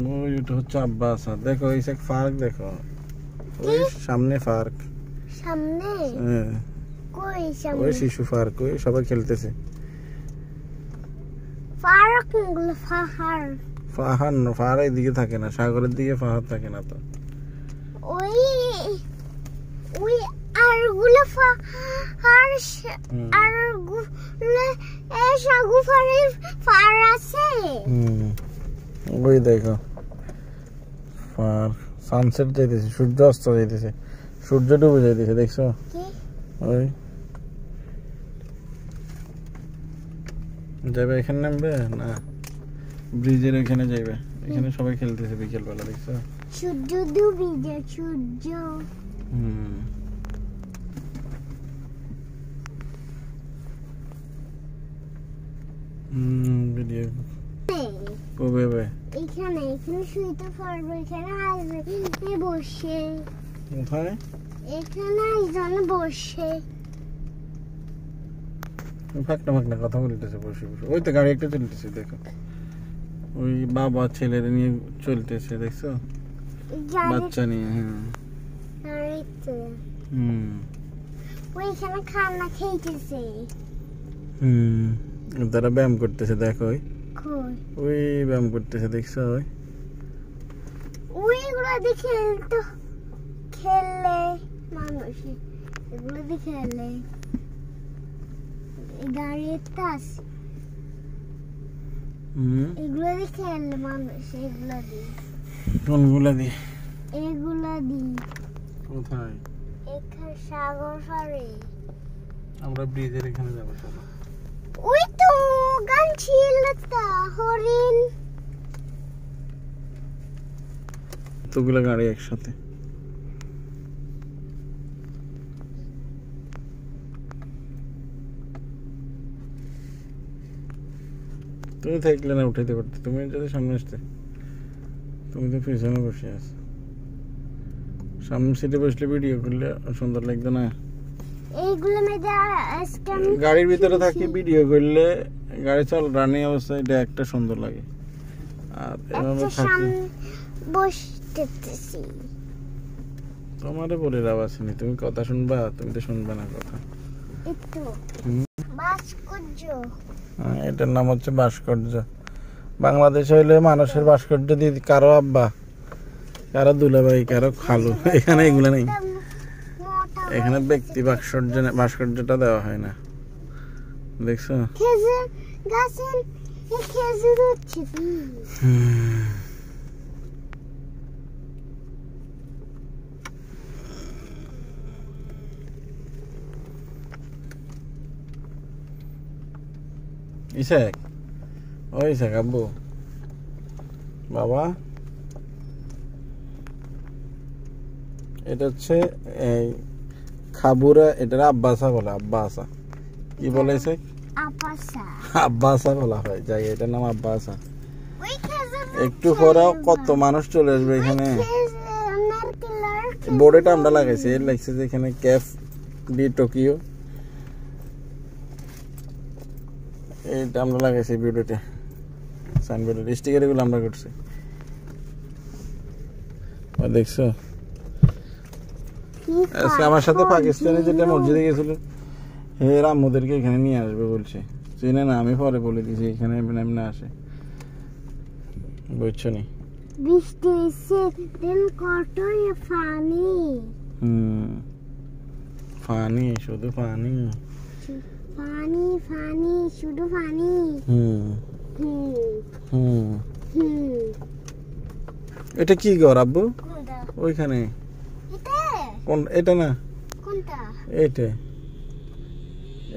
ওই এটা হচ্ছে আব্বাসা। দেখো এই এক পার্ক, দেখো ওই সামনে পার্ক, সামনে হ্যাঁ কই সামনে? ওই শিশু পার্ক, ওই সবাই খেলতেছে। পার্ক গুলো পাহাড়, পাহাড় না, পাহাড় এইদিকে থাকে না, সাগরের দিকে পাহাড় থাকে না তো। ওই ওই আরগুলো পাহাড়, আরগুলো সাগু পাহাড় আছে। ওই দেখো পার্ক, সানসেট যাইতেছে, সূর্য অস্ত যাইতেছে, সূর্য ডুবে যাইতেছে, দেখছো? ওই যাবে এখানে, নামবে না ব্রিজের ওইখানে যাইবে, এখানে সবাই খেলতেছে বিকেল বেলা, দেখছো? সূর্য ডুবে যায়, সূর্য। ভিডিও কবে এখানে শুইতে পারবো, এখানে আসবে বসে। কোথায়? এখানে একজন বসে ফাঁকনা ফাঁকনা কথা বলতেছে বসে বসে। ওই তো গাড়ি একটা চলতেছে, দেখো ওই বাবা ছেলের নিয়ে চলতেছে, দেখছো? বাচ্চা নিয়ে। ওইখানে খানা খাইতেছে। তারা ব্যায়াম করতেছে, দেখো ওই ব্যায়াম করতেছে, দেখছো? ওইগুলো দেখে তো খেললে মানুষ, এগুলো দিয়ে খেলে গাড়িতে আছে, এগুলো দিয়ে খেললে মানুষ, এগুলো দিয়ে। কোনগুলা দিয়ে? এগুলো দিয়ে। কোথায়? এখানে সাগর পাড়ে। আমরা ব্রিজের এখানে যাবো, চলো। ওই তো গান ছিল তা, হরিণ। এতগুলো গাড়ি একসাথে। তুমি থাকলে না উঠাইতে পারতে, তুমি যদি সামনে আসতে। তুমি তো পিছনে বসে আছো, সামনে সিটে বসলে ভিডিও করলে সুন্দর লাগবে না? এইগুলো গাড়ির ভিতরে থাকি ভিডিও করলে, গাড়ি চল রানিং অবস্থায় এটা একটা সুন্দর লাগে। আর এভাবে থাকি বসতেছি, তোমারে বলে লাভ আছে নি, তুমি কথা শুনবা? তুমি তো শুনবে না কথা। একটু ভাস্কর্য, এটার নাম হচ্ছে ভাস্কর্য। বাংলাদেশ হইলে মানুষের ভাস্কর্য দিয়ে কারো আব্বা, কারো দুলাভাই, কারো খালু, এখানে এগুলো নেই। এখানে ব্যক্তি ভাস্কর্যটা দেওয়া হয় না, দেখছো? খেজুর গাছের খেজুর হচ্ছে। ইসাক, ও ইসাক আব্বু, বাবা এটা হচ্ছে এই খাবুরা, এটার আব্বাসা বলে। আব্বাসা কি বলে? ইসাক আব্বাসা বলা হয়, যাই এটার নাম আব্বাসা। একটু পরেও কত মানুষ চলে আসবে এখানে। বোর্ডেটা আমরা লাগাইছি, এর লাগছে যে এখানে ক্যাফ ডি টোকিও, এইটা আমরা লাগাইছি ভিডিওতে, সাইনবোর্ডের স্টিকার এগুলো আমরা করছি, দেখছো? আজকে আমার সাথে পাকিস্তানে যেটা মসজিদে গেছিল, এর আম্মুদেরকে এখানে নিয়ে আসবে বলছে, চিনে না, আমি পরে বলে দিয়েছি এখানে এমনি আসে, বুঝছো নি? বৃষ্টি এসে দিন কতই পানি, পানি, শুধু পানি, পানি পানি, শুধু পানি। এটা কি ঘর আব্বু? ওইখানে কোন? এটা না, কোনটা?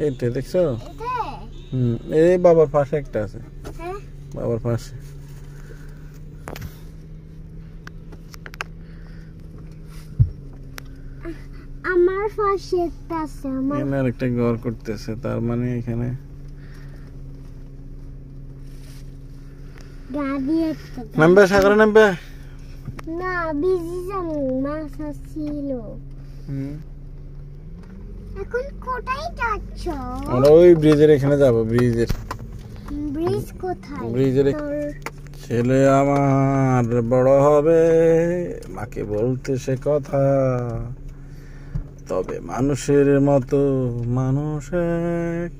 এইটা দেখছো? এই বাবার পাশে একটা আছে, বাবার পাশে। আমার পাশে একটা আছে, এখানে আরেকটা ঘর করতেছে, তার মানে এখানে গাড়ি একটা নামবে, সাগরে নামবে না, বিজি যাবো, মাছ ছিল। এখন কোথায় যাচ্ছ? আমরা ওই ব্রিজের এখানে যাব, ব্রিজ কোথায়? ব্রিজের ছেলে আমার বড় হবে, মাকে বলতে সে কথা, তবে মানুষের মতো মানুষ এক,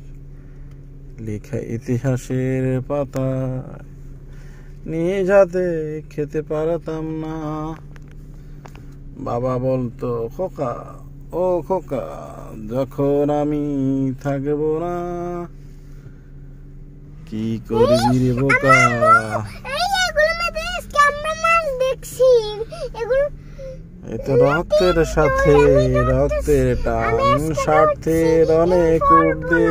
লেখা ইতিহাসের পাতা নিয়ে যাতে খেতে পারতাম না। বাবা বলতো খোকা ও খোকা, যখন আমি থাকবো না, কি করবি রে বোকা। এই এগুলো মধ্যে আমরা মাছ দেখছি এগুলো এ তো রক্তের সাথে রক্তের টান, স্বার্থের অনেক ঊর্ধ্বে,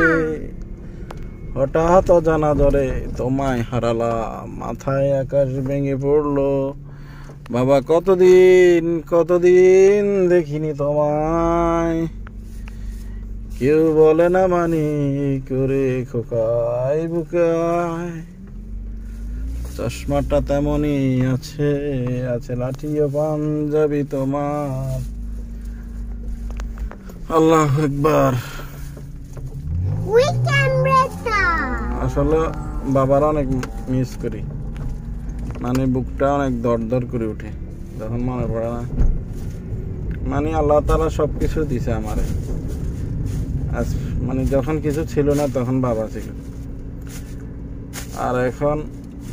হঠাৎ অজানা ধরে তোমায় হারালাম, মাথায় আকাশ ভেঙে পড়লো। বাবা কতদিন কতদিন দেখিনি তোমায়, কেউ বলে না মানি করে খোকায় বুকায়। চশমাটা তেমনই আছে, আছে লাঠি ও পাঞ্জাবি তোমার। আল্লাহু আকবার। ওই ক্যামেরাটা আসলে বাবার অনেক মিস করি, মানে বুকটা অনেক দরদর করে উঠে যখন মনে পড়ে না। মানে আল্লাহ তাআলা সবকিছু দিছে আমারে, আজ মানে যখন কিছু ছিল না তখন বাবা ছিল, আর এখন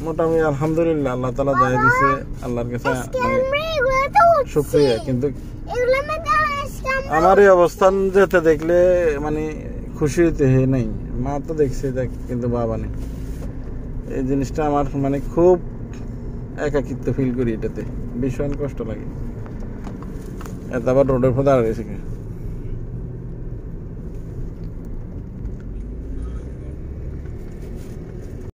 মোটামুটি আলহামদুলিল্লাহ আল্লাহ তাআলা যাই দিছে, আল্লাহর কাছে মানে ক্যামেরাগুলো তো শুকরিয়া। কিন্তু এগুলো মধ্যে আমার এই অবস্থান যেতে দেখলে মানে খুশি হইতে নেই। মা তো দেখছে দেখ, কিন্তু বাবা নেই। এই জিনিসটা আমার মানে খুব একাকিত্ব ফিল করি, এটাতে ভীষণ কষ্ট লাগে। এত আবার রোডের পর দাঁড়িয়েছে।